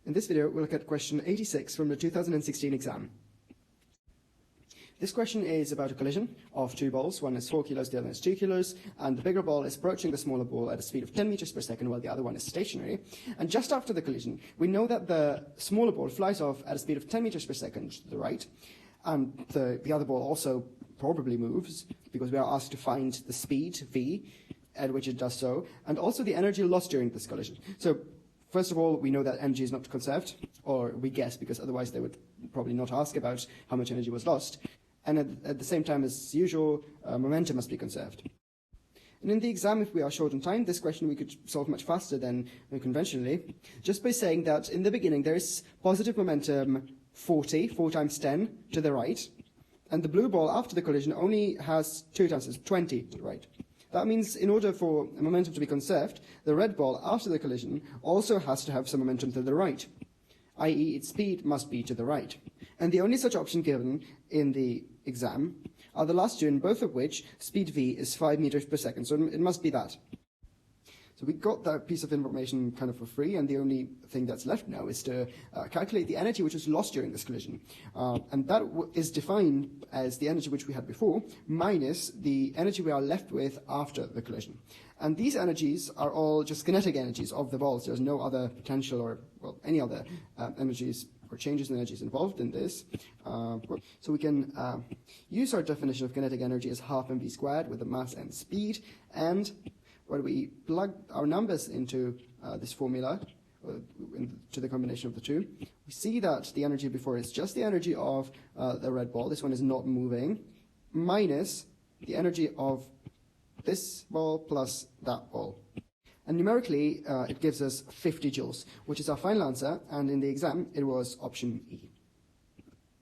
In this video, we'll look at question 86 from the 2016 exam. This question is about a collision of two balls. One is 4 kilos, the other is 2 kilos, and the bigger ball is approaching the smaller ball at a speed of 10 meters per second, while the other one is stationary. And just after the collision, we know that the smaller ball flies off at a speed of 10 meters per second to the right, and the other ball also probably moves, because we are asked to find the speed, v, at which it does so, and also the energy lost during this collision. So, first of all, we know that energy is not conserved, or we guess, because otherwise they would probably not ask about how much energy was lost. And at the same time, as usual, momentum must be conserved. And in the exam, if we are short on time, this question we could solve much faster than conventionally, just by saying that in the beginning there is positive momentum 40, 4 times 10, to the right, and the blue ball after the collision only has 2 times 20 to the right. That means in order for momentum to be conserved, the red ball after the collision also has to have some momentum to the right, i.e. its speed must be to the right. And the only such option given in the exam are the last two, in both of which speed v is 5 meters per second, so it must be that. So we got that piece of information kind of for free, and the only thing that's left now is to calculate the energy which was lost during this collision. And that is defined as the energy which we had before, minus the energy we are left with after the collision. And these energies are all just kinetic energies of the balls. There's no other potential or, well, any other energies or changes in energies involved in this. So we can use our definition of kinetic energy as half mv squared with the mass and speed, and when we plug our numbers into this formula, to the combination of the two, we see that the energy before is just the energy of the red ball, this one is not moving, minus the energy of this ball plus that ball. And numerically, it gives us 50 joules, which is our final answer, and in the exam, it was option E.